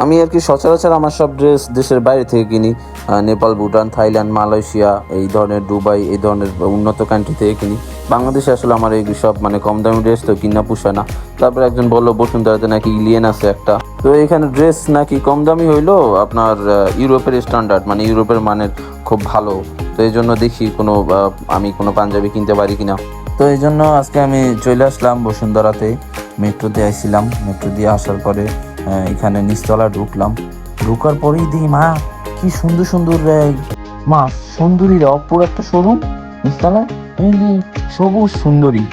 আমি আর কি সচরাচর আমার সব ড্রেস দেশের বাইরে থেকে কিনি। নেপাল, ভুটান, থাইল্যান্ড, মালয়েশিয়া, এই ধরনের দুবাই, এই ধরনের উন্নত কান্ট্রি থেকে কিনি। বাংলাদেশে আসলে আমার এই সব মানে কম দামি ড্রেস তো কিনা পোষায় না। তারপরে একজন বললো বসুন্ধরাতে নাকি ইলিয়েন আছে একটা, তো এখানে ড্রেস নাকি কম দামি হইলো আপনার ইউরোপের স্ট্যান্ডার্ড, মানে ইউরোপের মানের খুব ভালো। তো এই জন্য দেখি আমি কোনো পাঞ্জাবি কিনতে পারি কিনা। তো এই জন্য আজকে আমি চলে আসলাম বসুন্ধরাতে। মেট্রোতে আইছিলাম, মেট্রো দিয়ে আসার পরে এখানে নিচতলা ঢুকলাম। ঢুকার পরেই দেখি মা কি সুন্দর সুন্দর মা সুন্দরীরা পুরো একটা শোরুম নিচতলায়, এই যে সবুজ সুন্দরী।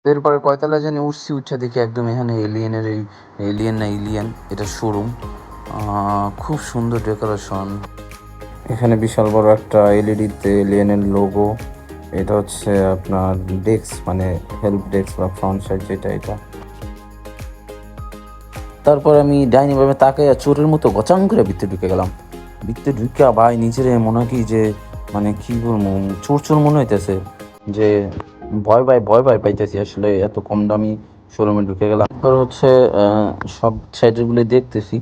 এরপরে কয়তলা জানি উঠছি, উঠছে দেখি একদম এখানে এলিয়েনের এই এলিয়েন না ইলিয়ান এটা শোরুম। খুব সুন্দর ডেকোরেশন। এখানে বিশাল বড় একটা এলইডিতে এলিয়েনের লোগো। এটা হচ্ছে আপনার ডেস্ক, মানে হেল্প ডেস্ক বা ফ্রন্ট সাইড যেটা এটা। তারপর আমি ডাইনিং ভাবে তাকাইয়া চোরের মতো গচাং করে ভিতরে ঢুকে গেলাম। ভিতরে ঢুকে ভাই নিজের মনে হয় কি যে মানে কি বলবো, চোর চোর মনে হইতেছে যে ভয় ভয় পাইতেছি আসলে, এত কম দামি শোরুমে ঢুকে গেলাম। তারপর হচ্ছে সব সাইডের গুলো দেখতেছি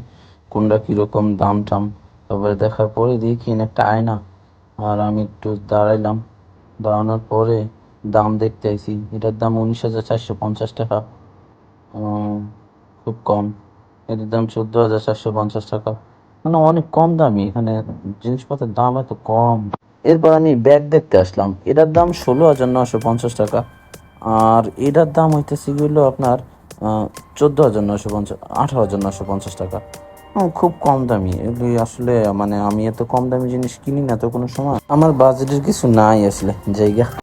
কোনটা কিরকম দাম টাম। তারপরে দেখার পরে দেখি একটা আয়না, আর আমি একটু দাঁড়াইলাম। দাঁড়ানোর পরে দাম দেখতে আইছি, এটার দাম 19,450 টাকা। খুব কম। এটার দাম 14,450 টাকা, মানে অনেক কম দামি এখানে জিনিসপত্রের দাম এত কম। এরপর আমি ব্যাগ দেখতে আসলাম, এটার দাম 16,950 টাকা। আর এটার দাম হইতেছে গেলো আপনার 14,950, 18,950 টাকা। খুব কম দামি এগুলি আসলে, মানে আমি এত কম দামি জিনিস কিনি না তো কোনো সময়, আমার বাজেটের কিছু নাই আসলে জায়গা।